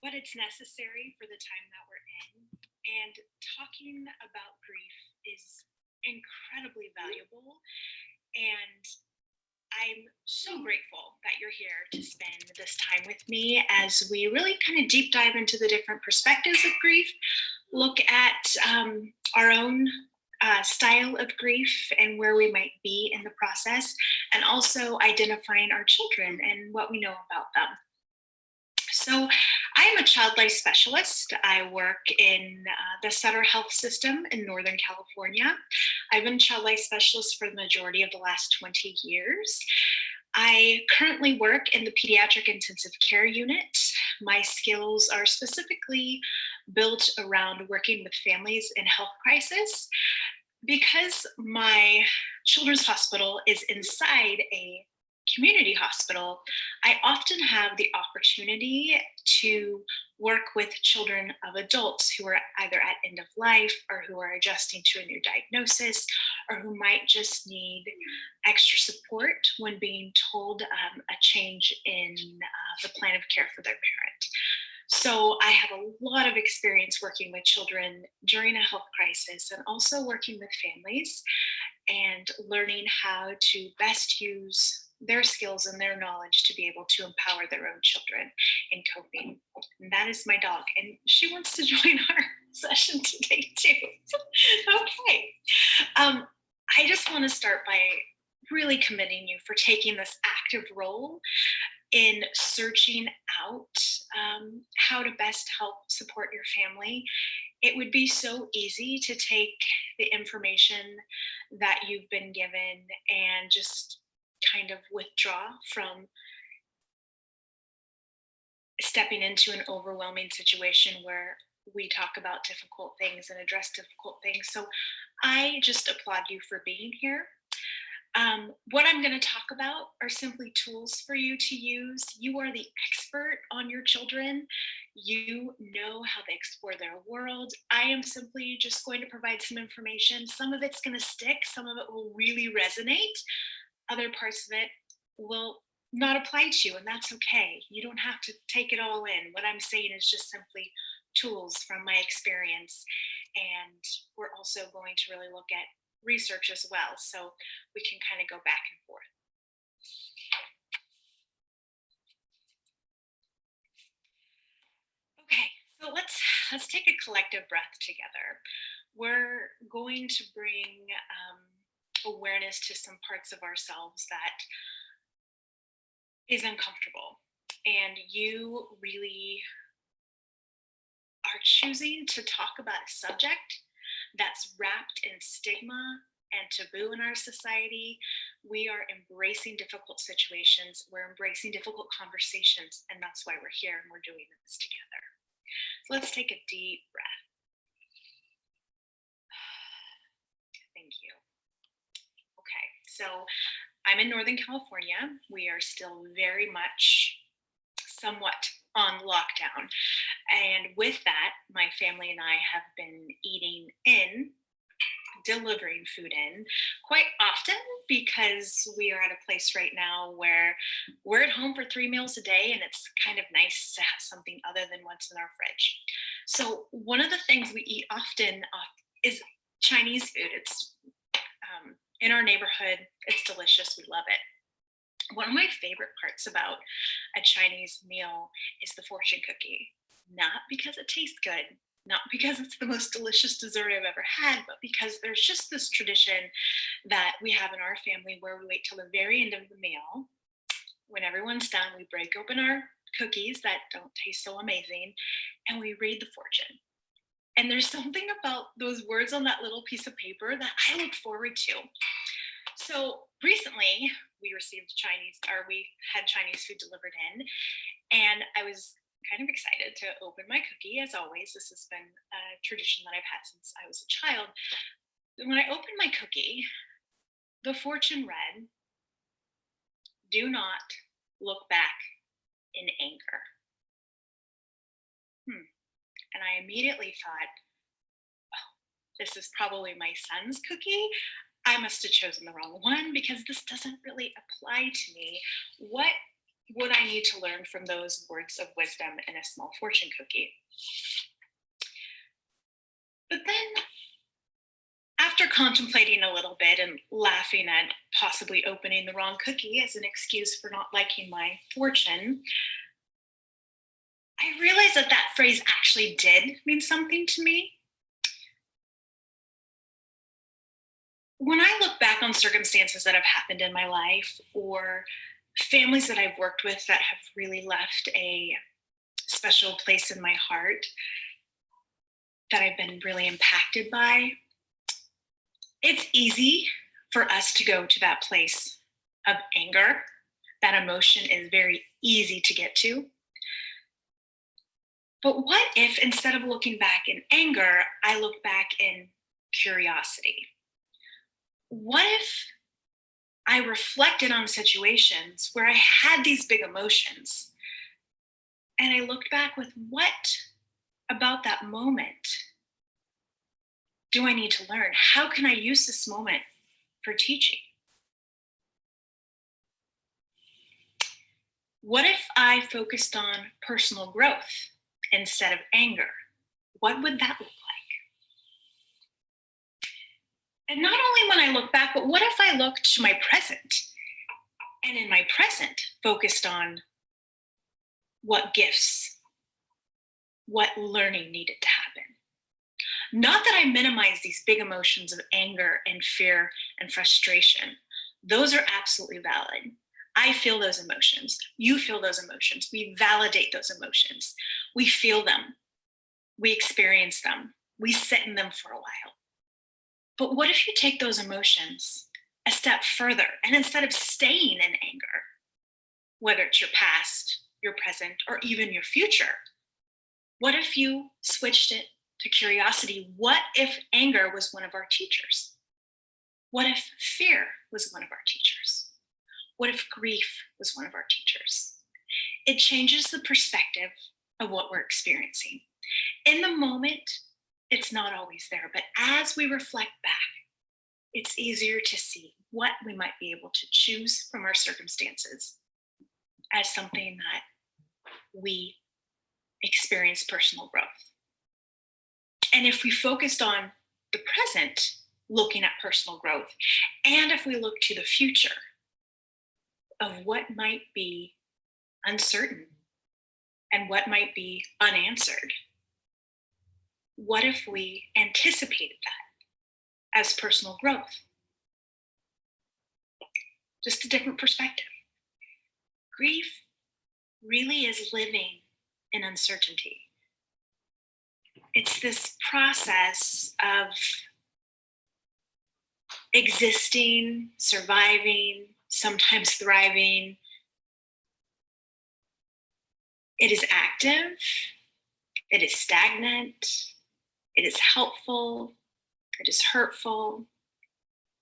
but it's necessary for the time that we're in. And talking about grief is incredibly valuable. And I'm so grateful that you're here to spend this time with me as we really kind of deep dive into the different perspectives of grief, look at our own style of grief and where we might be in the process, and also identifying our children and what we know about them. So, I'm a child life specialist. I work in the Sutter Health System in Northern California. I've been a child life specialist for the majority of the last 20 years. I currently work in the pediatric intensive care unit. My skills are specifically built around working with families in health crisis. Because my children's hospital is inside a community hospital, I often have the opportunity to work with children of adults who are either at end of life or who are adjusting to a new diagnosis or who might just need extra support when being told a change in the plan of care for their parent. So I have a lot of experience working with children during a health crisis and also working with families and learning how to best use their skills and their knowledge to be able to empower their own children in coping. And that is my dog, and she wants to join our session today too. Okay. Um, I just want to start by really commending you for taking this active role in searching out how to best help support your family. It would be so easy to take the information that you've been given and just kind of withdraw from stepping into an overwhelming situation where we talk about difficult things and address difficult things. So I just applaud you for being here. What I'm going to talk about are simply tools for you to use. You are the expert on your children. You know how they explore their world. I am simply just going to provide some information. Some of it's going to stick, some of it will really resonate. Other parts of it will not apply to you, and that's okay. You don't have to take it all in. What I'm saying is just simply tools from my experience. And we're also going to really look at research as well, so we can kind of go back and forth. Okay, so let's take a collective breath together. We're going to bring awareness to some parts of ourselves that is uncomfortable, and you really are choosing to talk about a subject that's wrapped in stigma and taboo in our society. We are embracing difficult situations, we're embracing difficult conversations, and that's why we're here and we're doing this together. So let's take a deep breath. Thank you. Okay, so I'm in Northern California. We are still very much somewhat on lockdown. And with that, my family and I have been eating in, delivering food in quite often because we are at a place right now where we're at home for 3 meals a day, and it's kind of nice to have something other than what's in our fridge. So, one of the things we eat often is Chinese food. It's in our neighborhood, it's delicious, we love it. One of my favorite parts about a Chinese meal is the fortune cookie. Not because it tastes good, not because it's the most delicious dessert I've ever had, but because there's just this tradition that we have in our family where we wait till the very end of the meal. When everyone's done, we break open our cookies that don't taste so amazing and we read the fortune. And there's something about those words on that little piece of paper that I look forward to. So recently, we had Chinese food delivered in, and I was kind of excited to open my cookie. As always, this has been a tradition that I've had since I was a child. When I opened my cookie, the fortune read, "Do not look back in anger." And I immediately thought, oh, this is probably my son's cookie. I must have chosen the wrong one because this doesn't really apply to me. What what I need to learn from those words of wisdom in a small fortune cookie. But then, after contemplating a little bit and laughing at possibly opening the wrong cookie as an excuse for not liking my fortune, I realized that that phrase actually did mean something to me. When I look back on circumstances that have happened in my life or families that I've worked with that have really left a special place in my heart that I've been really impacted by, it's easy for us to go to that place of anger. That emotion is very easy to get to. But what if instead of looking back in anger, I look back in curiosity? What if I reflected on situations where I had these big emotions and I looked back with what about that moment do I need to learn? How can I use this moment for teaching? What if I focused on personal growth instead of anger? What would that look like? And not only when I look back, but what if I looked to my present and in my present focused on what gifts, what learning needed to happen? Not that I minimize these big emotions of anger and fear and frustration. Those are absolutely valid. I feel those emotions. You feel those emotions. We validate those emotions. We feel them. We experience them. We sit in them for a while. But what if you take those emotions a step further and instead of staying in anger, whether it's your past, your present, or even your future, what if you switched it to curiosity? What if anger was one of our teachers? What if fear was one of our teachers? What if grief was one of our teachers? It changes the perspective of what we're experiencing. In the moment, it's not always there, but as we reflect back, it's easier to see what we might be able to choose from our circumstances as something that we experience personal growth. And if we focused on the present, looking at personal growth, and if we look to the future of what might be uncertain and what might be unanswered, what if we anticipated that as personal growth? Just a different perspective. Grief really is living in uncertainty. It's this process of existing, surviving, sometimes thriving. It is active, it is stagnant, it is helpful, it is hurtful.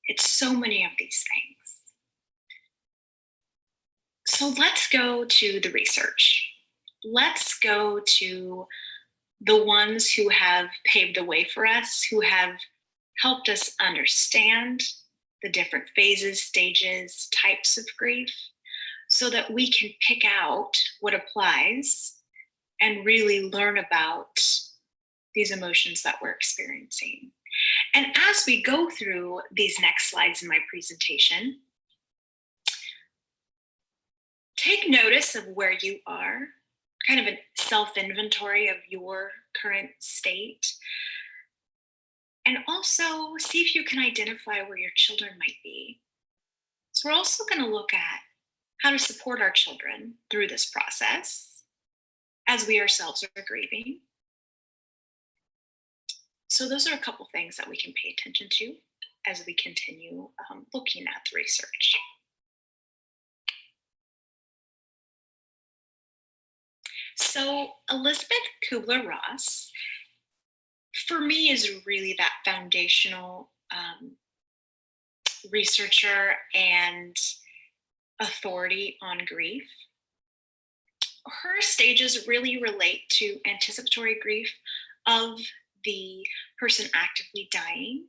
It's so many of these things. So let's go to the research. Let's go to the ones who have paved the way for us, who have helped us understand the different phases, stages, types of grief, so that we can pick out what applies and really learn about these emotions that we're experiencing. And as we go through these next slides in my presentation, take notice of where you are, kind of a self-inventory of your current state. And also see if you can identify where your children might be. So we're also going to look at how to support our children through this process as we ourselves are grieving. So those are a couple things that we can pay attention to as we continue looking at the research. So Elizabeth Kubler-Ross, for me, is really that foundational researcher and authority on grief. Her stages really relate to anticipatory grief of the person actively dying.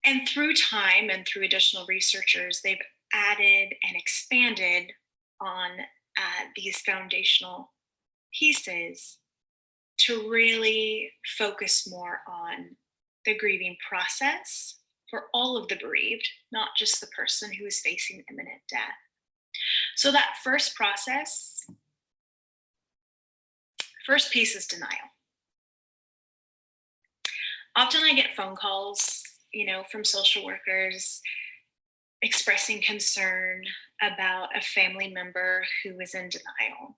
And through time and through additional researchers, they've added and expanded on these foundational pieces to really focus more on the grieving process for all of the bereaved, not just the person who is facing imminent death. So that first piece is denial. Often I get phone calls, from social workers expressing concern about a family member who is in denial.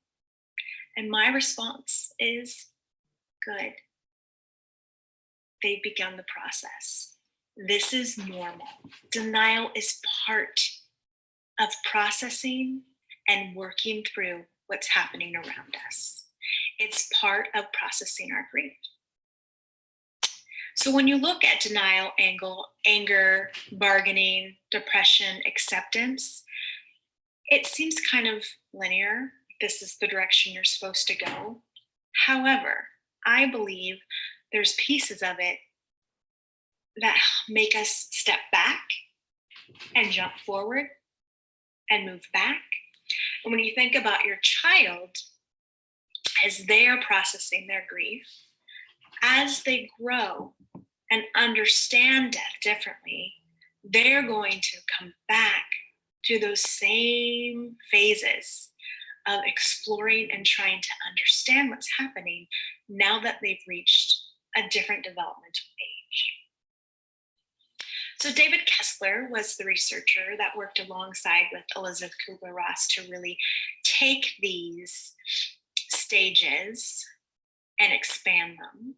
And my response is, good. They've begun the process. This is normal. Denial is part of processing and working through what's happening around us. It's part of processing our grief. So when you look at denial, anger, bargaining, depression, acceptance, it seems kind of linear. This is the direction you're supposed to go. However, I believe there's pieces of it that make us step back and jump forward and move back. And when you think about your child, as they are processing their grief, as they grow and understand death differently, they're going to come back to those same phases of exploring and trying to understand what's happening now that they've reached a different developmental age. So David Kessler was the researcher that worked alongside with Elizabeth Kubler-Ross to really take these stages and expand them.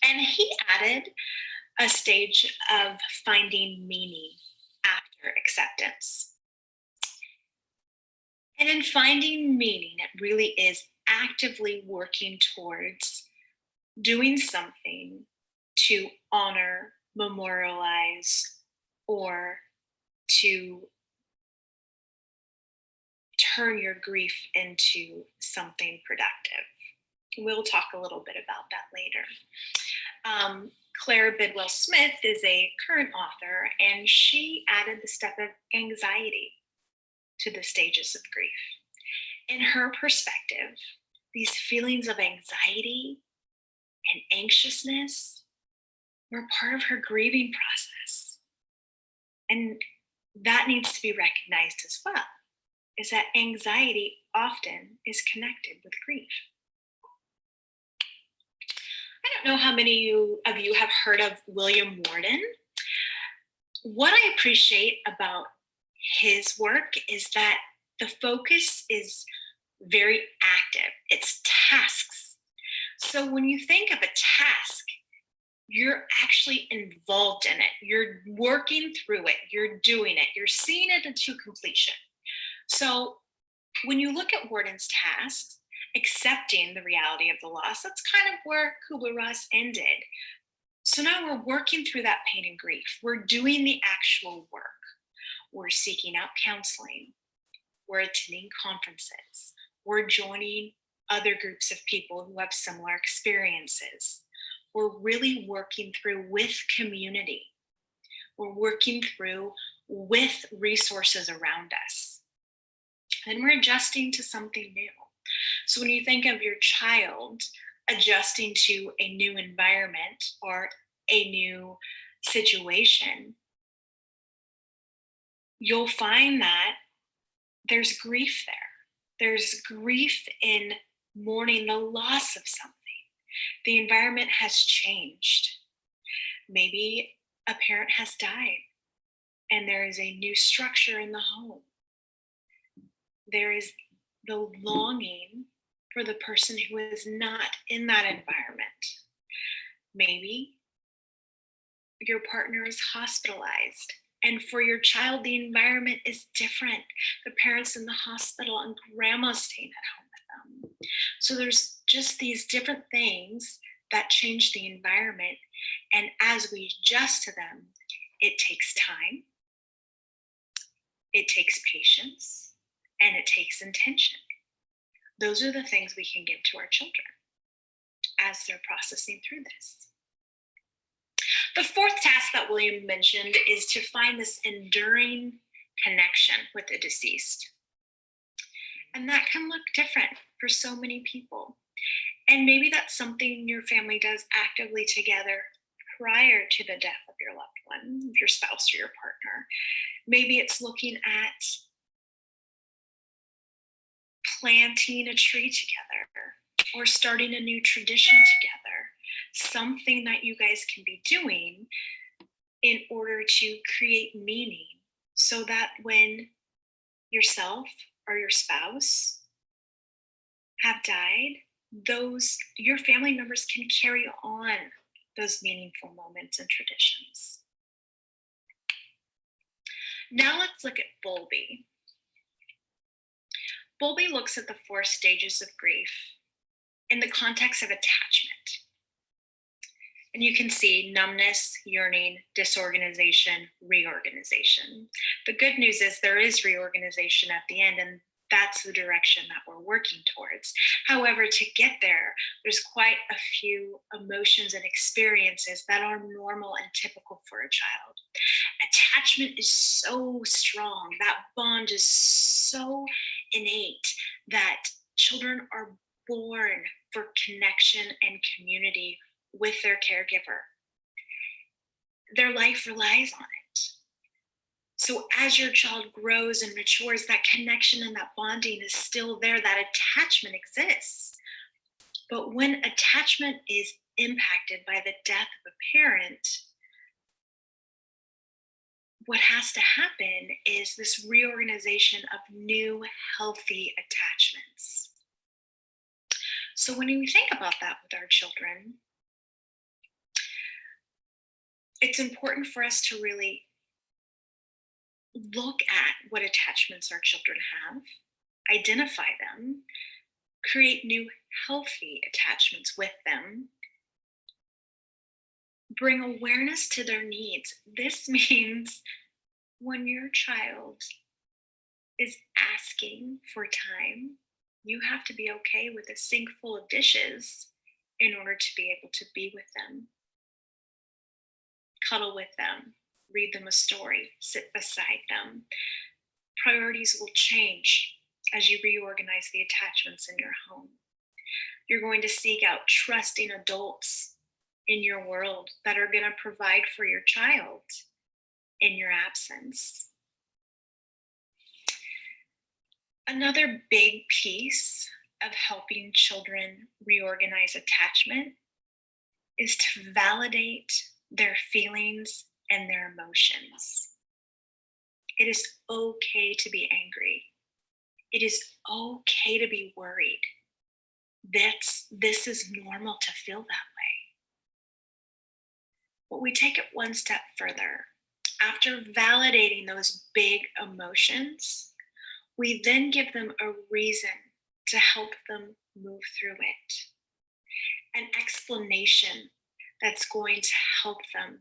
And he added a stage of finding meaning after acceptance. And in finding meaning, it really is actively working towards doing something to honor, memorialize, or to turn your grief into something productive. We'll talk a little bit about that later. Claire Bidwell Smith is a current author, and she added the step of anxiety to the stages of grief. In her perspective, these feelings of anxiety and anxiousness were part of her grieving process. And that needs to be recognized as well, is that anxiety often is connected with grief. I don't know how many of you have heard of William Worden. What I appreciate about his work is that the focus is very active. It's tasks. So when you think of a task, you're actually involved in it. You're working through it. You're doing it. You're seeing it into completion. So when you look at Worden's tasks, accepting the reality of the loss, that's kind of where Kubler-Ross ended. So now we're working through that pain and grief. We're doing the actual work. We're seeking out counseling. We're attending conferences. We're joining other groups of people who have similar experiences. We're really working through with community. We're working through with resources around us. Then we're adjusting to something new. So when you think of your child adjusting to a new environment or a new situation, you'll find that there's grief there. There's grief in mourning the loss of something. The environment has changed. Maybe a parent has died and there is a new structure in the home. There is the longing for the person who is not in that environment. Maybe your partner is hospitalized, and for your child, the environment is different. The parents in the hospital and grandma's staying at home with them. So there's just these different things that change the environment. And as we adjust to them, it takes time, it takes patience, and it takes intention. Those are the things we can give to our children as they're processing through this. The fourth task that William mentioned is to find this enduring connection with the deceased. And that can look different for so many people. And maybe that's something your family does actively together prior to the death of your loved one, your spouse or your partner. Maybe it's looking at planting a tree together or starting a new tradition together, something that you guys can be doing in order to create meaning so that when yourself or your spouse have died, your family members can carry on those meaningful moments and traditions. Now let's look at Bowlby. Bowlby looks at the 4 stages of grief in the context of attachment. And you can see numbness, yearning, disorganization, reorganization. The good news is there is reorganization at the end, and that's the direction that we're working towards. However, to get there, there's quite a few emotions and experiences that are normal and typical for a child. Attachment is so strong, that bond is so innate that children are born for connection and community with their caregiver. Their life relies on it. So as your child grows and matures, that connection and that bonding is still there, that attachment exists. But when attachment is impacted by the death of a parent, what has to happen is this reorganization of new healthy attachments. So when we think about that with our children, it's important for us to really look at what attachments our children have, identify them, create new healthy attachments with them, bring awareness to their needs. This means when your child is asking for time, you have to be okay with a sink full of dishes in order to be able to be with them, cuddle with them, read them a story, sit beside them. Priorities will change as you reorganize the attachments in your home. You're going to seek out trusting adults in your world that are going to provide for your child in your absence. Another big piece of helping children reorganize attachment is to validate their feelings and their emotions. It is okay to be angry. It is okay to be worried. This is normal to feel that way. But we take it one step further. After validating those big emotions, we then give them a reason to help them move through it. An explanation that's going to help them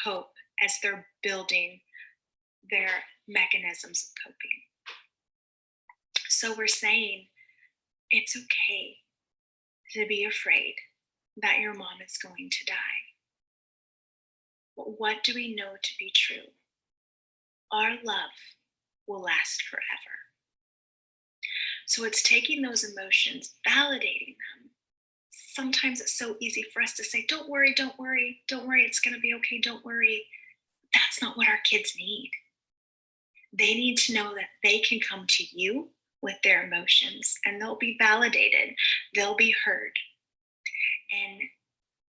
cope as they're building their mechanisms of coping. So we're saying it's okay to be afraid that your mom is going to die. But what do we know to be true? Our love will last forever. So it's taking those emotions, validating them. Sometimes it's so easy for us to say, don't worry, don't worry, don't worry, it's going to be okay, don't worry. That's not what our kids need. They need to know that they can come to you with their emotions and they'll be validated, they'll be heard, and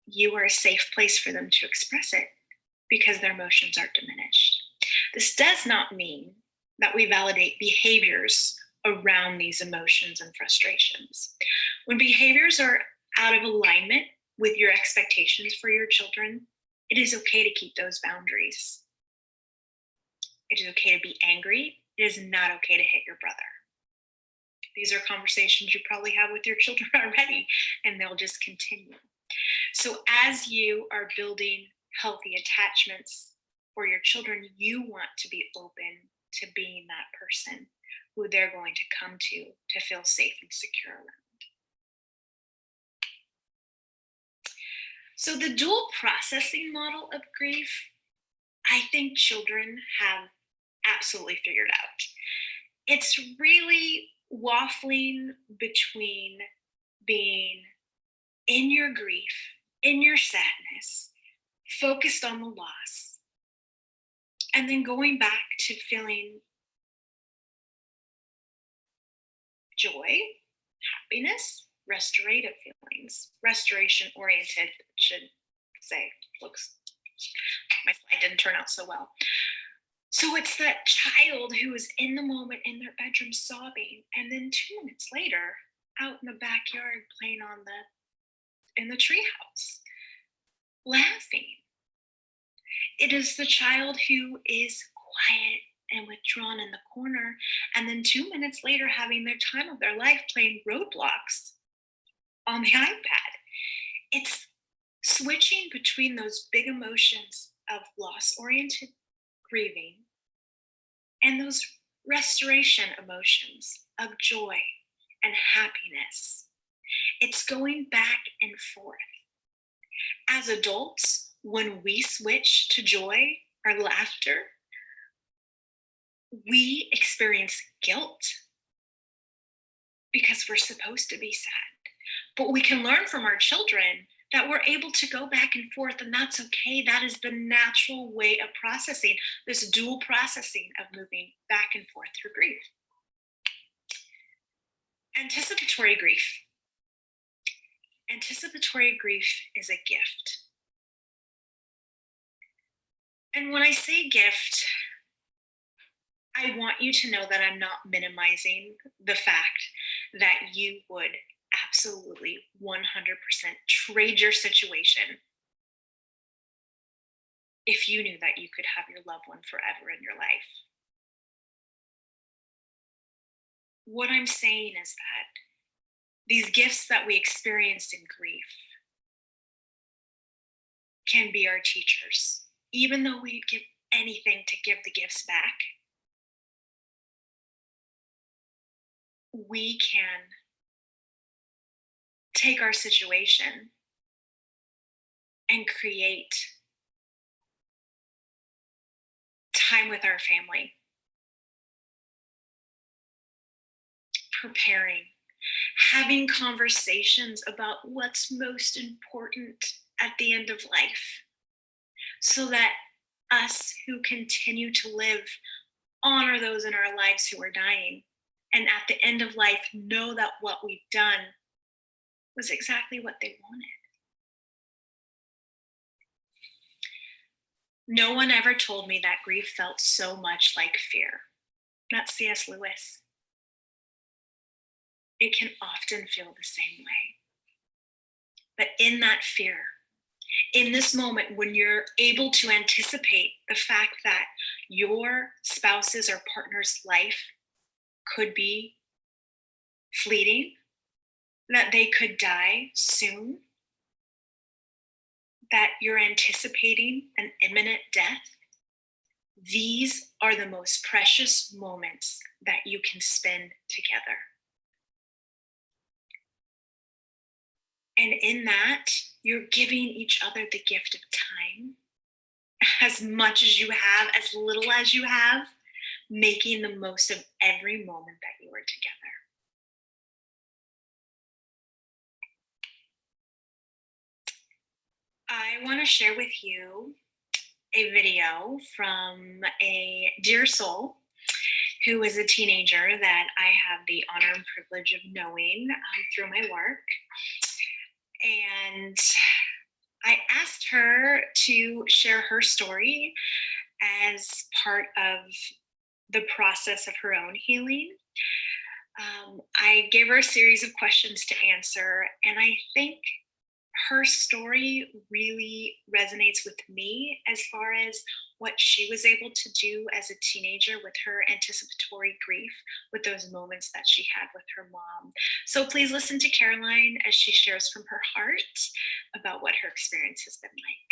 you are a safe place for them to express it because their emotions are diminished. This does not mean that we validate behaviors around these emotions and frustrations. When behaviors are out of alignment with your expectations for your children, it is okay to keep those boundaries. It is okay to be angry. It is not okay to hit your brother. These are conversations you probably have with your children already, and they'll just continue. So as you are building healthy attachments for your children, you want to be open to being that person who they're going to come to feel safe and secure around. So the dual processing model of grief, I think children have absolutely figured out. It's really waffling between being in your grief, in your sadness, focused on the loss, and then going back to feeling joy, happiness, restorative feelings, restoration oriented, should say. Looks, my slide didn't turn out so well. So it's that child who is in the moment in their bedroom sobbing, and then 2 minutes later, out in the backyard playing in the treehouse, laughing. It is the child who is quiet and withdrawn in the corner, and then 2 minutes later having their time of their life playing Roblox on the iPad. It's switching between those big emotions of loss-oriented grieving and those restoration emotions of joy and happiness. It's going back and forth. As adults, when we switch to joy or laughter, we experience guilt because we're supposed to be sad. But we can learn from our children that we're able to go back and forth, and that's okay. That is the natural way of processing, this dual processing of moving back and forth through grief. Anticipatory grief. Anticipatory grief is a gift. And when I say gift, I want you to know that I'm not minimizing the fact that you would absolutely 100% trade your situation if you knew that you could have your loved one forever in your life. What I'm saying is that these gifts that we experience in grief can be our teachers. Even though we'd give anything to give the gifts back, we can take our situation and create time with our family, preparing, having conversations about what's most important at the end of life, so that us who continue to live honor those in our lives who are dying, and at the end of life know that what we've done was exactly what they wanted. No one ever told me that grief felt so much like fear. Not C.S. Lewis. It can often feel the same way. But in that fear, in this moment when you're able to anticipate the fact that your spouse's or partner's life could be fleeting, that they could die soon, that you're anticipating an imminent death, these are the most precious moments that you can spend together. And in that, you're giving each other the gift of time, as much as you have, as little as you have, making the most of every moment that you are together. I want to share with you a video from a dear soul who is a teenager that I have the honor and privilege of knowing through my work. And I asked her to share her story as part of the process of her own healing. I gave her a series of questions to answer, and I think her story really resonates with me as far as what she was able to do as a teenager with her anticipatory grief, with those moments that she had with her mom. So please listen to Caroline as she shares from her heart about what her experience has been like.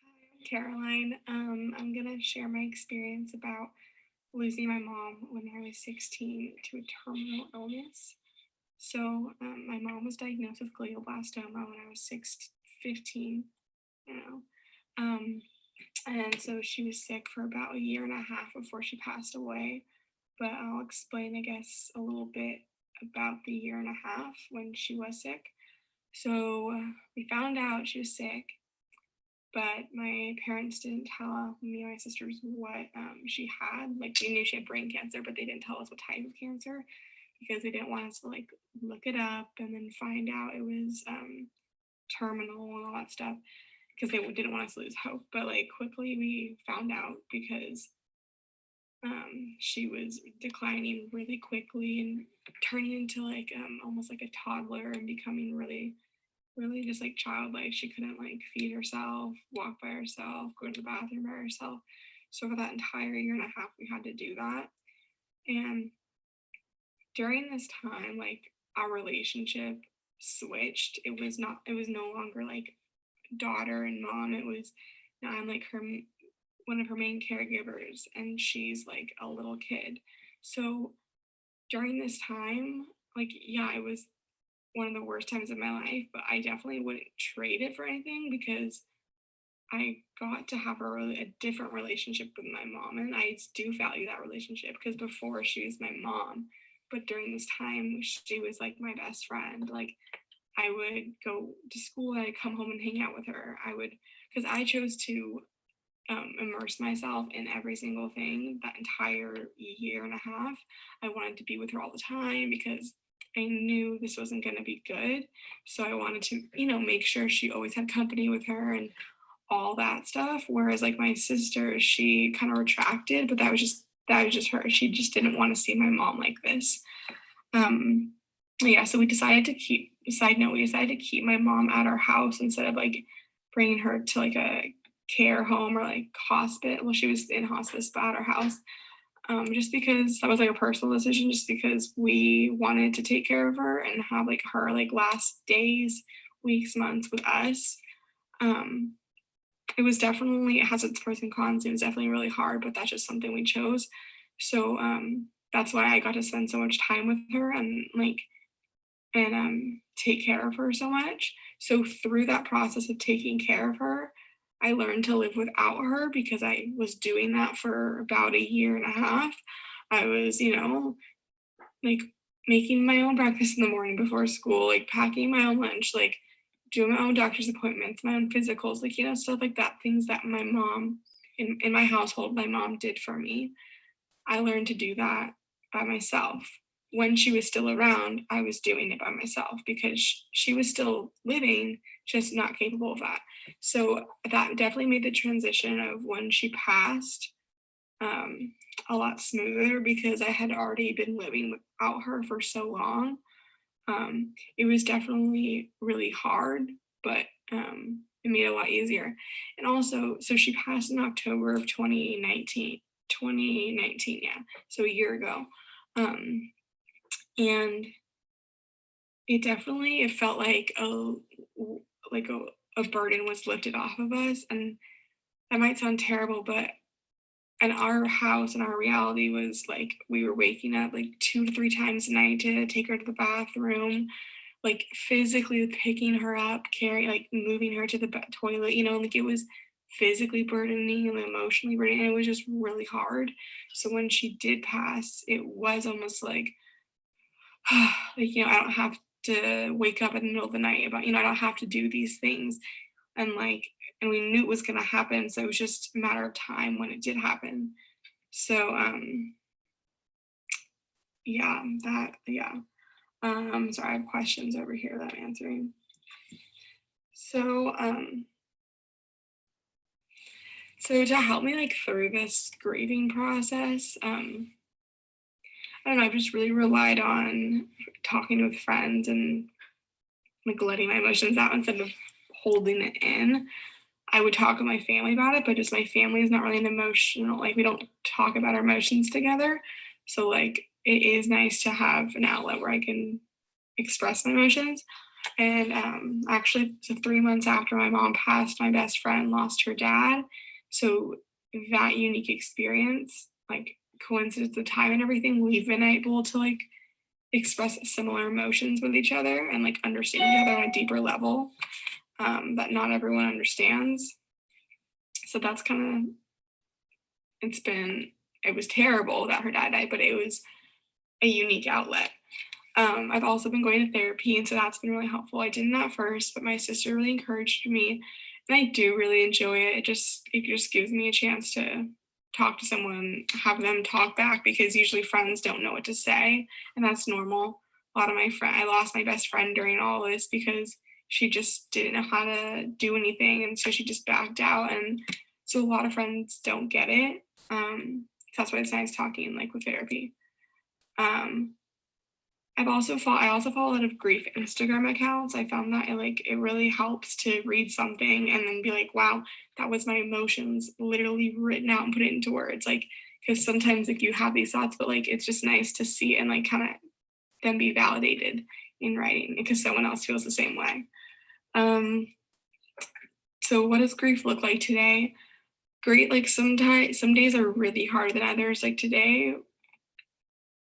Hi, Caroline. I'm gonna share my experience about losing my mom when I was 16 to a terminal illness. So my mom was diagnosed with glioblastoma when I was 15. You know, And so she was sick for about a year and a half before she passed away. But I'll explain, I guess, a little bit about the year and a half when she was sick. So we found out she was sick, but my parents didn't tell me and my sisters what she had. Like, we knew she had brain cancer, but they didn't tell us what type of cancer because they didn't want us to like look it up and then find out it was terminal and all that stuff because they didn't want us to lose hope. But like quickly we found out because she was declining really quickly and turning into like almost like a toddler and becoming really just like childlike. She couldn't like feed herself, walk by herself, go to the bathroom by herself. So for that entire year and a half, we had to do that. And during this time, like our relationship switched. It was no longer like daughter and mom. It was now I'm like her one of her main caregivers and she's like a little kid. So during this time, like yeah, it was one of the worst times of my life, but I definitely wouldn't trade it for anything because I got to have a different relationship with my mom, and I do value that relationship because before she was my mom, but during this time she was like my best friend. Like I would go to school, I'd come home and hang out with her. I would because I chose to immerse myself in every single thing that entire year and a half. I wanted to be with her all the time because I knew this wasn't going to be good. So I wanted to, make sure she always had company with her and all that stuff. Whereas like my sister, she kind of retracted, but that was just her. She just didn't want to see my mom like this. Um, yeah, so we decided to keep my mom at our house instead of like bringing her to like a care home or like hospice. Well, she was in hospice, but at our house. Just because that was like a personal decision, just because we wanted to take care of her and have like her like last days, weeks, months with us. Um, it has its pros and cons. It was definitely really hard, but that's just something we chose. So that's why I got to spend so much time with her and take care of her so much. So through that process of taking care of her, I learned to live without her because I was doing that for about a year and a half. I was, like making my own breakfast in the morning before school, like packing my own lunch, like doing my own doctor's appointments, my own physicals, like, stuff like that, things that my mom in my household, my mom did for me. I learned to do that by myself. When she was still around, I was doing it by myself because she was still living, just not capable of that. So that definitely made the transition of when she passed um, a lot smoother because I had already been living without her for so long. It was definitely really hard, but it made it a lot easier. And also, so she passed in October of 2019, yeah, so a year ago. Um, and it felt like like a burden was lifted off of us. And that might sound terrible, but and our house and our reality was like we were waking up like 2 to 3 times a night to take her to the bathroom, like physically picking her up, carrying, like moving her to the toilet, like it was physically burdening and emotionally burdening. And it was just really hard. So when she did pass, it was almost like, like, I don't have to wake up in the middle of the night about, I don't have to do these things. And like, and we knew it was going to happen. So it was just a matter of time when it did happen. So, yeah. Sorry, I have questions over here that I'm answering. So, so to help me like through this grieving process, I don't know, I've just really relied on talking with friends and like letting my emotions out instead of holding it in. I would talk with my family about it, but just my family is not really an emotional, like we don't talk about our emotions together. So like it is nice to have an outlet where I can express my emotions. And actually, so 3 months after my mom passed, my best friend lost her dad. So that unique experience, like coincidence of time and everything, we've been able to like express similar emotions with each other and like understand each other on a deeper level that not everyone understands. So that's kind of, it's been, it was terrible that her dad died, but it was a unique outlet. I've also been going to therapy, and so that's been really helpful. I didn't at first, but my sister really encouraged me, and I do really enjoy it. It just gives me a chance to talk to someone, have them talk back because usually friends don't know what to say, and that's normal. A lot of my friend, I lost my best friend during all this because she just didn't know how to do anything, and so she just backed out. And so a lot of friends don't get it. So that's why it's nice talking like with therapy. Um, I also follow a lot of grief Instagram accounts. I found that it really helps to read something and then be like, wow, that was my emotions literally written out and put it into words. Like, because sometimes like you have these thoughts, but like it's just nice to see it and like kind of then be validated in writing because someone else feels the same way. Um, so what does grief look like today? Great, like sometimes some days are really harder than others. Like today,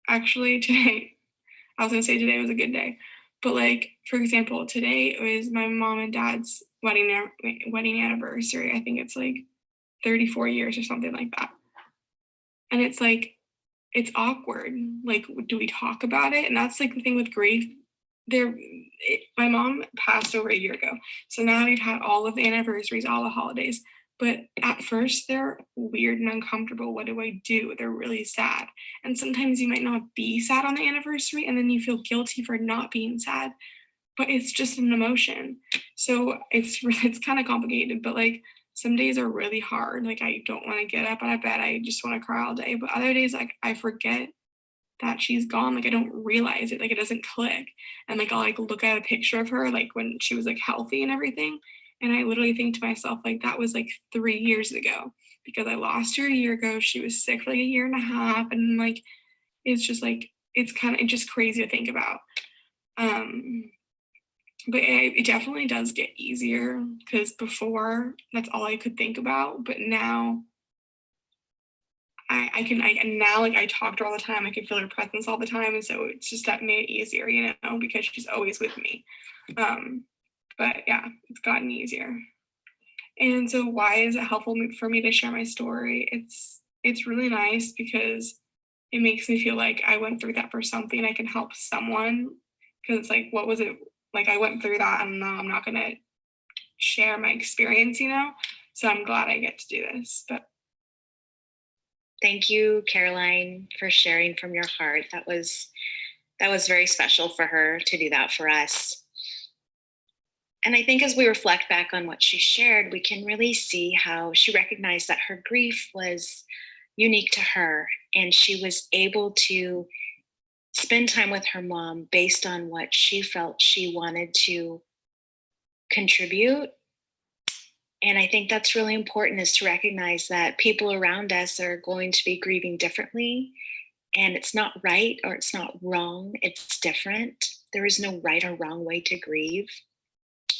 actually today I was gonna say today was a good day, but like for example, today was my mom and dad's wedding anniversary. I think it's like 34 years or something like that. And it's like it's awkward. Like, do we talk about it? And that's like the thing with grief. My mom passed over a year ago, so now we've had all of the anniversaries, all the holidays. But at first, they're weird and uncomfortable. What do I do? They're really sad, and sometimes you might not be sad on the anniversary, and then you feel guilty for not being sad. But it's just an emotion, so it's kind of complicated. But like some days are really hard. Like I don't want to get up out of bed. I just want to cry all day. But other days, like I forget that she's gone. Like I don't realize it. Like it doesn't click. And like I'll like look at a picture of her like when she was like healthy and everything. And I literally think to myself, like that was like 3 years ago because I lost her a year ago. She was sick for like a year and a half. And like it's just like it's just crazy to think about. Um but it definitely does get easier because before that's all I could think about. But now and now like I talk to her all the time. I can feel her presence all the time, and so it's just that made it easier, because she's always with me. Um, but yeah, it's gotten easier. And so, why is it helpful for me to share my story? It's really nice because it makes me feel like I went through that for something. I can help someone because it's like, what was it like? I went through that, and now I'm not gonna share my experience. So I'm glad I get to do this. But Thank you, Caroline, for sharing from your heart. That was very special for her to do that for us. And I think as we reflect back on what she shared, we can really see how she recognized that her grief was unique to her and she was able to spend time with her mom based on what she felt she wanted to contribute. And I think that's really important is to recognize that people around us are going to be grieving differently. And it's not right or it's not wrong, it's different. There is no right or wrong way to grieve.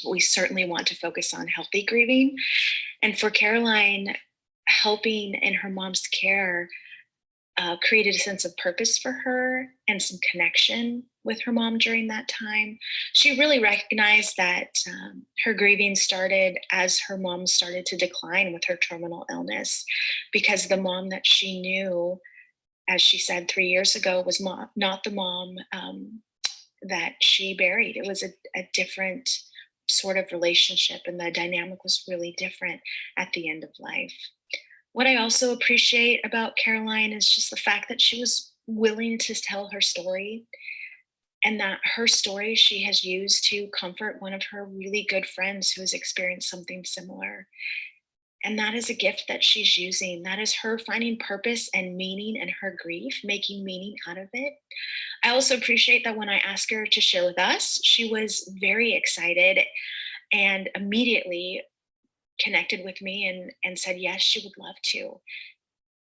We certainly want to focus on healthy grieving. And for Caroline, helping in her mom's care created a sense of purpose for her and some connection with her mom during that time. She really recognized that her grieving started as her mom started to decline with her terminal illness, because the mom that she knew, as she said 3 years ago, was not the mom that she buried. It was a different sort of relationship, and the dynamic was really different at the end of life. What I also appreciate about Caroline is just the fact that she was willing to tell her story, and that her story she has used to comfort one of her really good friends who has experienced something similar. And that is a gift that she's using. That is her finding purpose and meaning in her grief, making meaning out of it. I also appreciate that when I asked her to share with us, she was very excited and immediately connected with me and said yes, she would love to.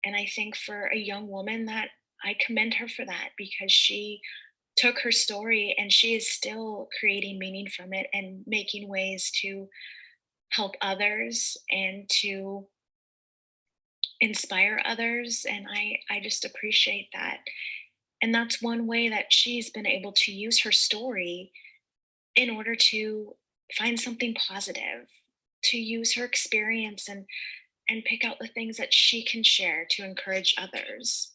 And I think for a young woman, that I commend her for that, because she took her story and she is still creating meaning from it and making ways to help others and to inspire others. And I just appreciate that. And that's one way that she's been able to use her story in order to find something positive, to use her experience and and pick out the things that she can share to encourage others.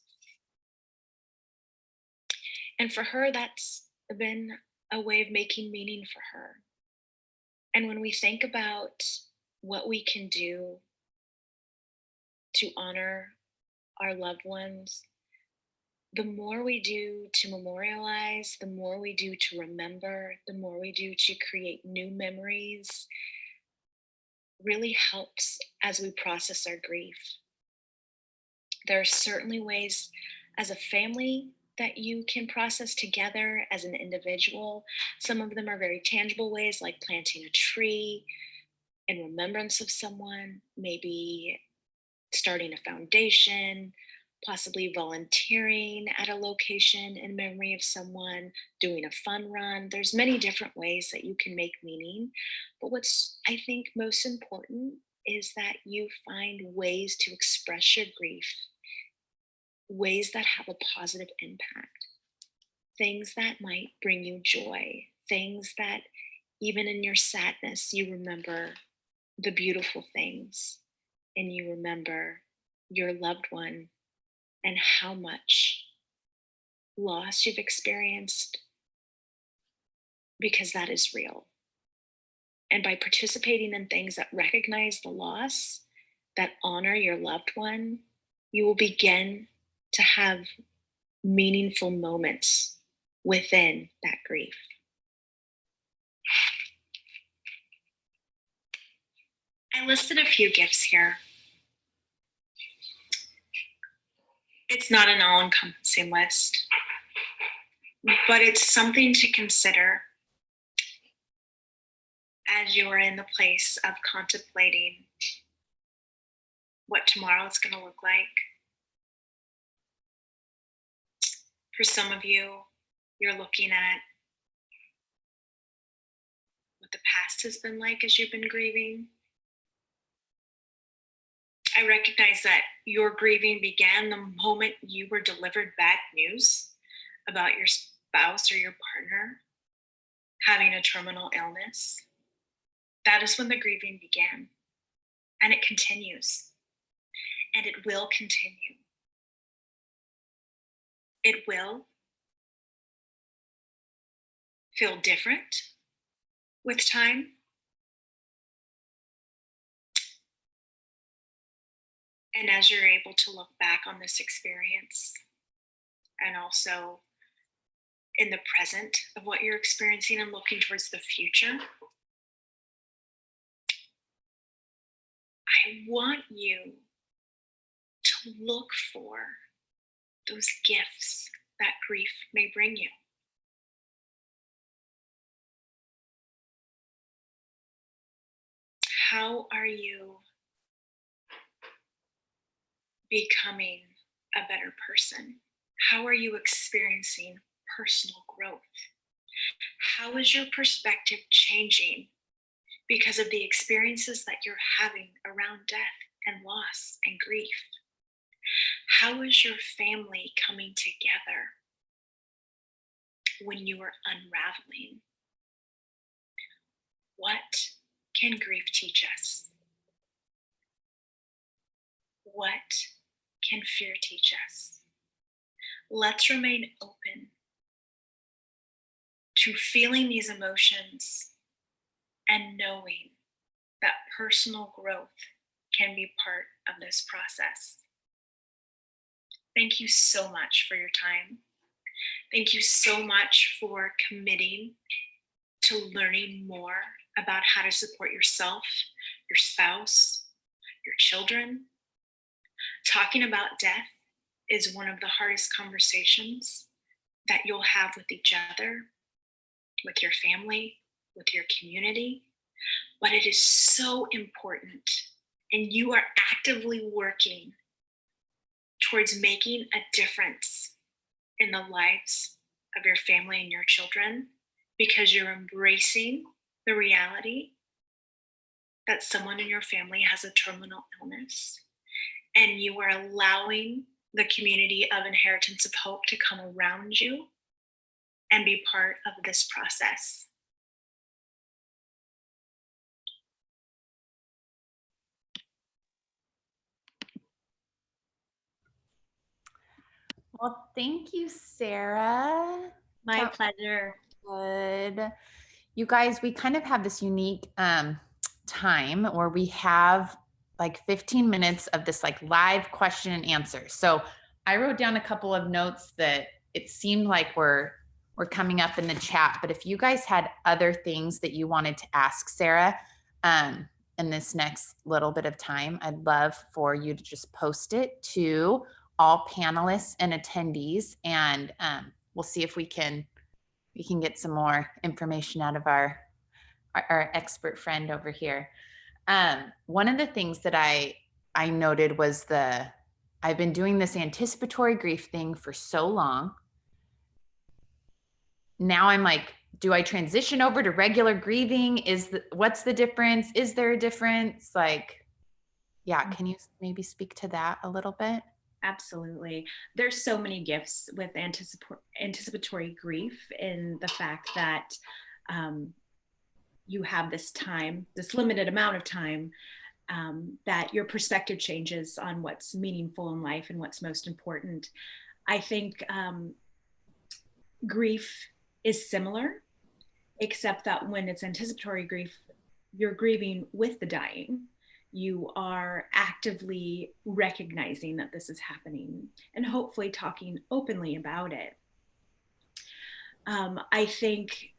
And for her, that's been a way of making meaning for her. And when we think about what we can do to honor our loved ones, the more we do to memorialize, the more we do to remember, the more we do to create new memories, really helps as we process our grief. There are certainly ways as a family that you can process together as an individual. Some of them are very tangible ways, like planting a tree in remembrance of someone, maybe starting a foundation, possibly volunteering at a location in memory of someone, doing a fun run. There's many different ways that you can make meaning. But what's, I think, most important is that you find ways to express your grief, ways that have a positive impact, things that might bring you joy, things that even in your sadness, you remember the beautiful things and you remember your loved one and how much loss you've experienced, because that is real. And by participating in things that recognize the loss, that honor your loved one, you will begin to have meaningful moments within that grief. I listed a few gifts here. It's not an all-encompassing list, but it's something to consider as you are in the place of contemplating what tomorrow is going to look like. For some of you, you're looking at what the past has been like as you've been grieving. I recognize that your grieving began the moment you were delivered bad news about your spouse or your partner having a terminal illness. That is when the grieving began, and it continues, and it will continue. It will feel different with time. And as you're able to look back on this experience and also in the present of what you're experiencing and looking towards the future, I want you to look for those gifts that grief may bring you. How are you becoming a better person? How are you experiencing personal growth? How is your perspective changing because of the experiences that you're having around death and loss and grief? How is your family coming together when you are unraveling? What can grief teach us? What can fear teach us? Let's remain open to feeling these emotions and knowing that personal growth can be part of this process. Thank you so much for your time. Thank you so much for committing to learning more about how to support yourself, your spouse, your children. Talking about death is one of the hardest conversations that you'll have with each other, with your family, with your community, but it is so important, and you are actively working towards making a difference in the lives of your family and your children, because you're embracing the reality that someone in your family has a terminal illness, and you are allowing the community of Inheritance of Hope to come around you and be part of this process. Well, thank you, Sarah. My That pleasure. was good. You guys, we kind of have this unique time where we have like 15 minutes of this like live question and answer. So I wrote down a couple of notes that it seemed like were coming up in the chat. But if you guys had other things that you wanted to ask Sarah in this next little bit of time, I'd love for you to just post it to all panelists and attendees, and we'll see if we can get some more information out of our expert friend over here. One of the things that I noted was I've been doing this anticipatory grief thing for so long. Now I'm like, do I transition over to regular grieving? What's the difference? Is there a difference? Like, yeah, can you maybe speak to that a little bit? Absolutely. There's so many gifts with anticipatory grief in the fact that you have this time, this limited amount of time, that your perspective changes on what's meaningful in life and what's most important. I think grief is similar, except that when it's anticipatory grief, you're grieving with the dying. You are actively recognizing that this is happening and hopefully talking openly about it. I think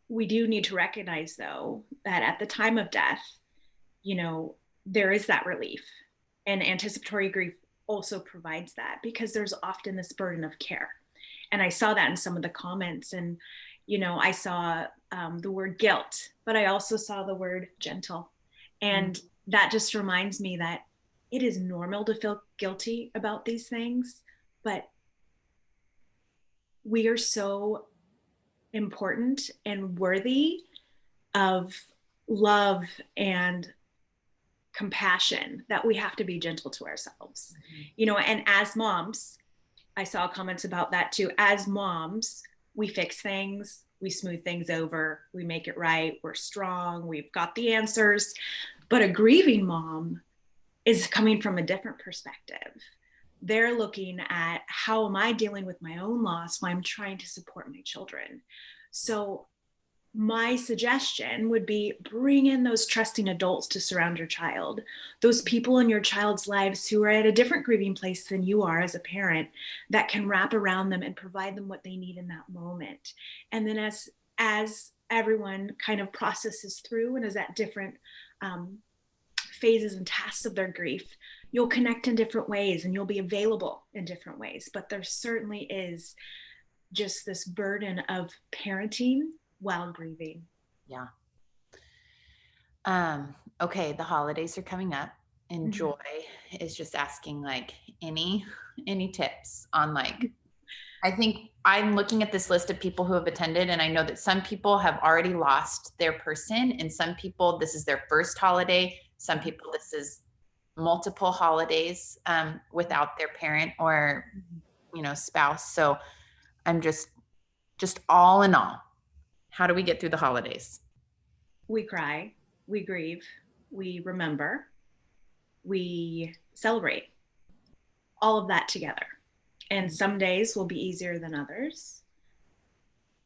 we do need to recognize, though, that at the time of death, there is that relief. And anticipatory grief also provides that, because there's often this burden of care. And I saw that in some of the comments, and I saw the word guilt, but I also saw the word gentle. And that just reminds me that it is normal to feel guilty about these things, but we are so important and worthy of love and compassion that we have to be gentle to ourselves. And as moms, I saw comments about that too. As moms, we fix things, we smooth things over, we make it right, we're strong, we've got the answers. But a grieving mom is coming from a different perspective. They're looking at, how am I dealing with my own loss while I'm trying to support my children? So my suggestion would be, bring in those trusting adults to surround your child, those people in your child's lives who are at a different grieving place than you are as a parent, that can wrap around them and provide them what they need in that moment. And then as everyone kind of processes through and is at different phases and tasks of their grief, you'll connect in different ways and you'll be available in different ways. But there certainly is just this burden of parenting while grieving. Yeah. Okay, the holidays are coming up, and Joy is just asking like any tips on like, I think I'm looking at this list of people who have attended, and I know that some people have already lost their person, and some people this is their first holiday, some people this is multiple holidays without their parent or spouse. So I'm just all in all, how do we get through the holidays? We cry, we grieve, we remember, we celebrate, all of that together. And some days will be easier than others.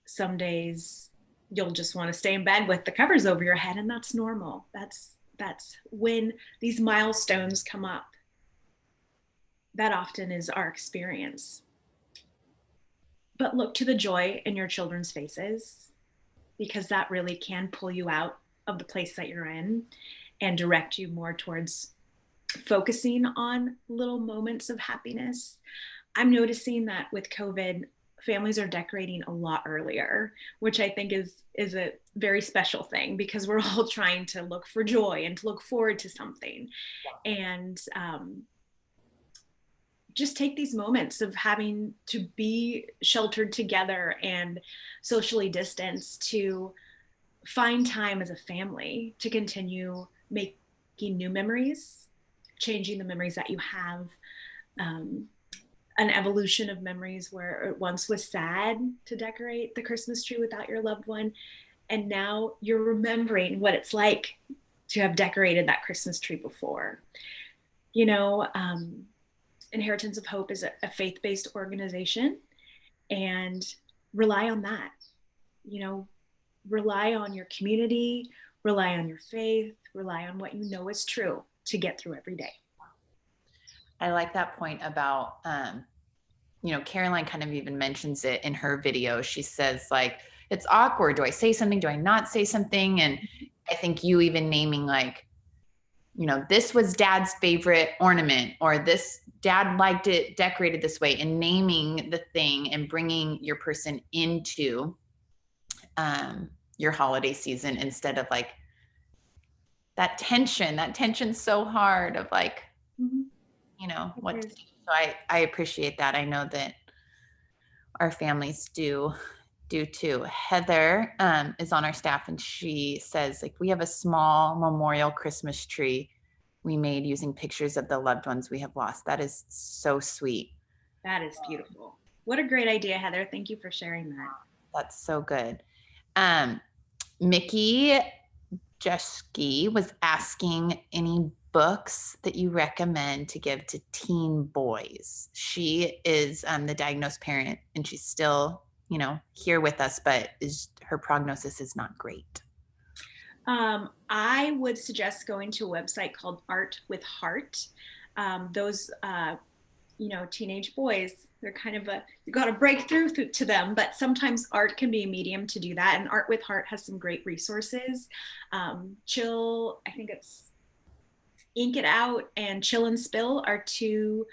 Some days you'll just want to stay in bed with the covers over your head, and that's normal. That's when these milestones come up. That often is our experience. But look to the joy in your children's faces, because that really can pull you out of the place that you're in and direct you more towards focusing on little moments of happiness. I'm noticing that with COVID, families are decorating a lot earlier, which I think is a very special thing, because we're all trying to look for joy and to look forward to something. And just take these moments of having to be sheltered together and socially distanced to find time as a family to continue making new memories, changing the memories that you have, an evolution of memories where it once was sad to decorate the Christmas tree without your loved one, and now you're remembering what it's like to have decorated that Christmas tree before. Inheritance of Hope is a faith-based organization, and rely on that. You know, rely on your community, rely on your faith, rely on what you know is true to get through every day. I like that point about, Caroline kind of even mentions it in her video. She says, like, it's awkward. Do I say something? Do I not say something? And I think you even naming, like, this was dad's favorite ornament, or this dad liked it decorated this way, and naming the thing and bringing your person into your holiday season, instead of like that tension's so hard of like, what to do. So I appreciate that. I know that our families do too. Heather is on our staff, and she says, like, we have a small memorial Christmas tree we made using pictures of the loved ones we have lost. That is so sweet. That is beautiful. What a great idea, Heather. Thank you for sharing that. That's so good. Mickey Jeski was asking any books that you recommend to give to teen boys. She is the diagnosed parent, and she's still, here with us, but her prognosis is not great. I would suggest going to a website called Art with Heart. Those, teenage boys, they're kind of you got to break through to them, but sometimes art can be a medium to do that. And Art with Heart has some great resources. Chill, I think it's Ink It Out and Chill and Spill are two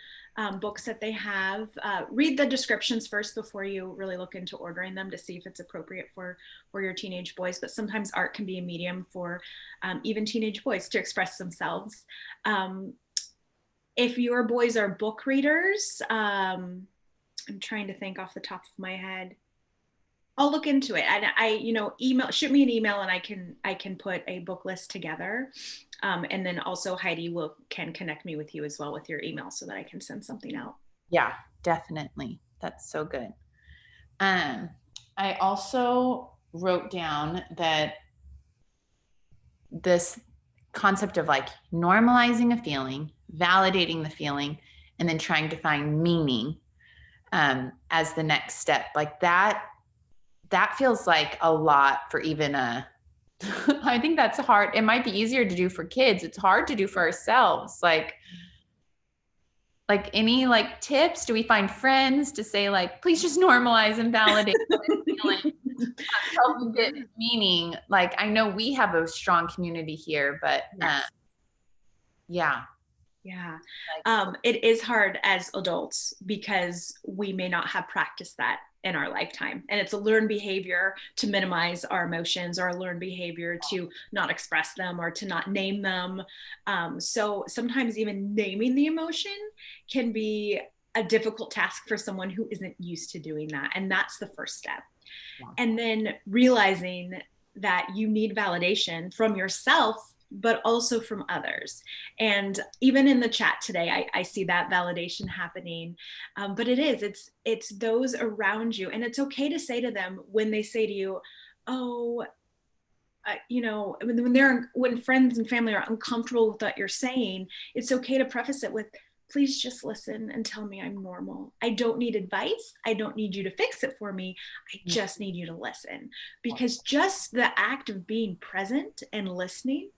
books that they have. Read the descriptions first before you really look into ordering them to see if it's appropriate for your teenage boys. But sometimes art can be a medium for even teenage boys to express themselves. If your boys are book readers, I'm trying to think off the top of my head. I'll look into it. And shoot me an email, and I can put a book list together. And then also Heidi can connect me with you as well with your email so that I can send something out. Yeah, definitely. That's so good. I also wrote down that this concept of like normalizing a feeling, validating the feeling, and then trying to find meaning as the next step, like that feels like a lot for even I think that's hard. It might be easier to do for kids. It's hard to do for ourselves. Like any like tips? Do we find friends to say like, please just normalize and validate feeling, help me get meaning? Like, I know we have a strong community here, but yes. Yeah. It is hard as adults because we may not have practiced that in our lifetime. And it's a learned behavior to minimize our emotions, or a learned behavior to not express them or to not name them. So sometimes even naming the emotion can be a difficult task for someone who isn't used to doing that. And that's the first step. Yeah. And then realizing that you need validation from yourself, but also from others. And even in the chat today, I see that validation happening. But it's those around you. And it's okay to say to them when they say to you, when friends and family are uncomfortable with what you're saying, it's okay to preface it with, please just listen and tell me I'm normal. I don't need advice. I don't need you to fix it for me. I just need you to listen. Because just the act of being present and listening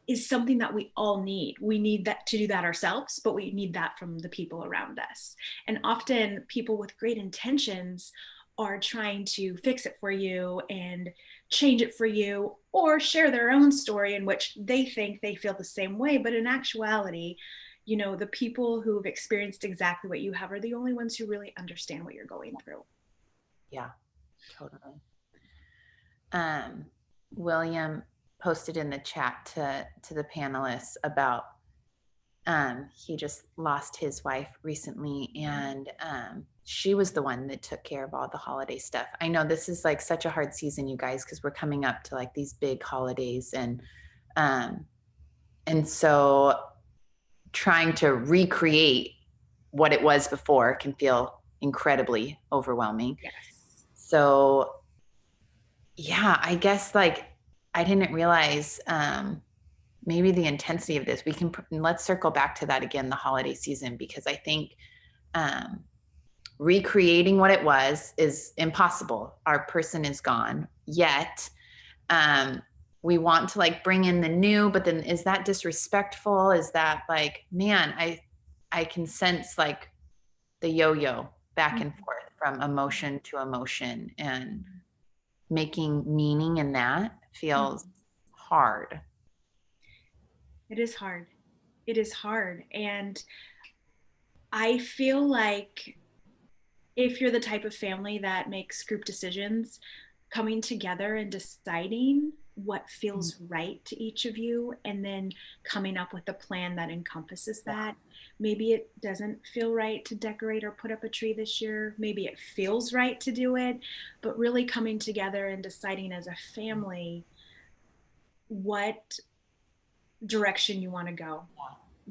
is something that we all need. We need that to do that ourselves, but we need that from the people around us. And often people with great intentions are trying to fix it for you and change it for you, or share their own story in which they think they feel the same way. But in actuality, the people who've experienced exactly what you have are the only ones who really understand what you're going through. Yeah, totally. William posted in the chat to the panelists about he just lost his wife recently, and she was the one that took care of all the holiday stuff. I know this is like such a hard season, you guys, because we're coming up to like these big holidays, and so trying to recreate what it was before can feel incredibly overwhelming. Yes. So yeah, I guess like I didn't realize maybe the intensity of this, let's circle back to that again, the holiday season, because I think recreating what it was is impossible. Our person is gone, yet we want to like bring in the new, but then is that disrespectful? Is that like, man, I can sense like the yo-yo back and forth from emotion to emotion, and making meaning in that feels hard. It is hard. It is hard. And I feel like if you're the type of family that makes group decisions, coming together and deciding what feels right to each of you, and then coming up with a plan that encompasses that. Maybe it doesn't feel right to decorate or put up a tree this year. Maybe it feels right to do it, but really coming together and deciding as a family what direction you want to go.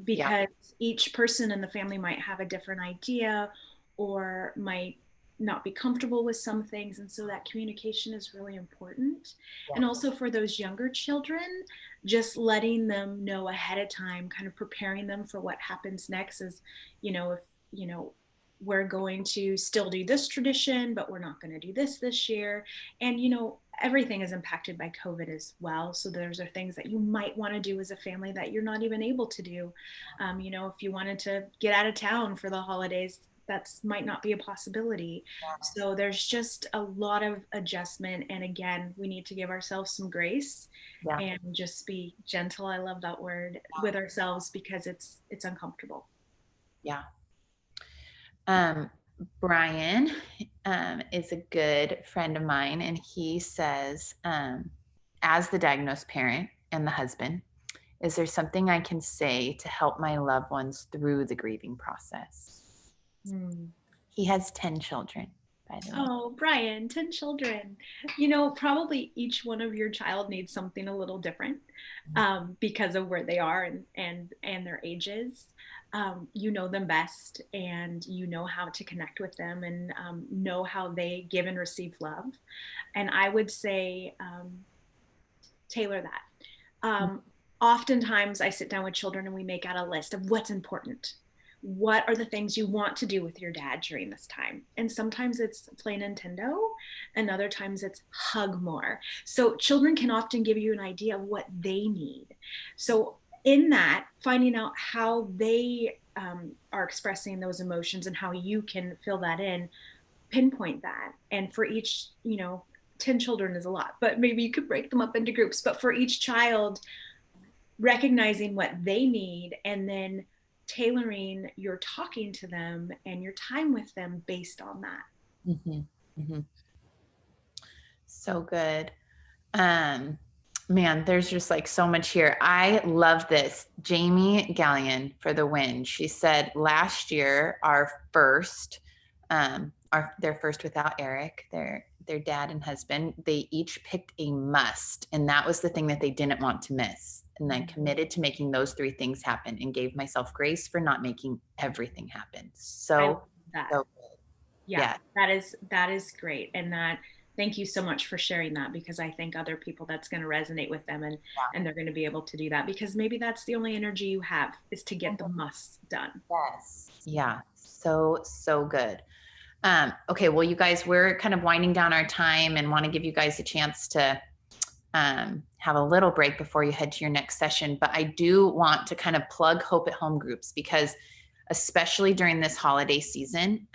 Because each person in the family might have a different idea or might not be comfortable with some things. And so that communication is really important. And also for those younger children, just letting them know ahead of time, kind of preparing them for what happens next is, if, we're going to still do this tradition, but we're not going to do this year. And, everything is impacted by COVID as well. So those are things that you might want to do as a family that you're not even able to do. If you wanted to get out of town for the holidays, that's might not be a possibility. So there's just a lot of adjustment. And again, we need to give ourselves some grace and just be gentle. I love that word, with ourselves, because it's uncomfortable. Yeah. Bryan is a good friend of mine, and he says, as the diagnosed parent and the husband, is there something I can say to help my loved ones through the grieving process? He has 10 children, by the way. Oh, Bryan, 10 children. Probably each one of your child needs something a little different because of where they are and their ages. You know them best, and you know how to connect with them, and know how they give and receive love. And I would say tailor that. Oftentimes I sit down with children and we make out a list of what's important. What are the things you want to do with your dad during this time? And sometimes it's play Nintendo, and other times it's hug more. So children can often give you an idea of what they need. So in that, finding out how they are expressing those emotions and how you can fill that in, pinpoint that. And for each, 10 children is a lot, but maybe you could break them up into groups. But for each child, recognizing what they need, and then tailoring your talking to them and your time with them based on that. So good. Man, there's just like so much here. I love this. Jamie Gallion for the win. She said last year, their first without Eric, their dad and husband, they each picked a must. And that was the thing that they didn't want to miss. And then committed to making those 3 things happen, and gave myself grace for not making everything happen. So good. Yeah, that is great. And thank you so much for sharing that, because I think other people, that's going to resonate with them, and they're going to be able to do that, because maybe that's the only energy you have, is to get the musts done. Yes. Yeah. So good. Okay. Well, you guys, we're kind of winding down our time, and want to give you guys a chance to have a little break before you head to your next session. But I do want to kind of plug Hope at Home groups, because especially during this holiday season,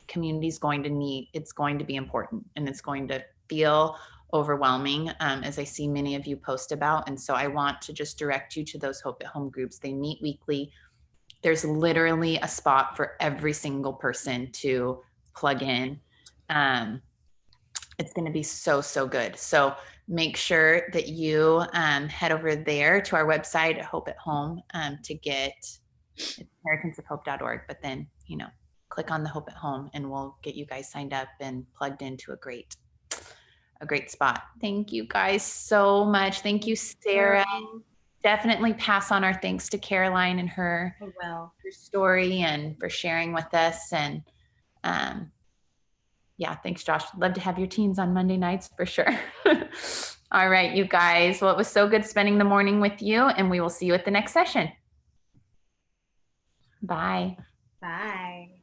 community's going to it's going to be important, and it's going to feel overwhelming, as I see many of you post about. And so I want to just direct you to those Hope at Home groups. They meet weekly. There's literally a spot for every single person to plug in. It's going to be so good. So make sure that you head over there to our website, Hope at Home, to get AmericansOfHope.org. But then, click on the Hope at Home, and we'll get you guys signed up and plugged into a great spot. Thank you guys so much. Thank you, Sarah. Definitely pass on our thanks to Caroline and her story, and for sharing with us. And thanks, Josh. Love to have your teens on Monday nights for sure. All right, you guys. Well, it was so good spending the morning with you, and we will see you at the next session. Bye. Bye.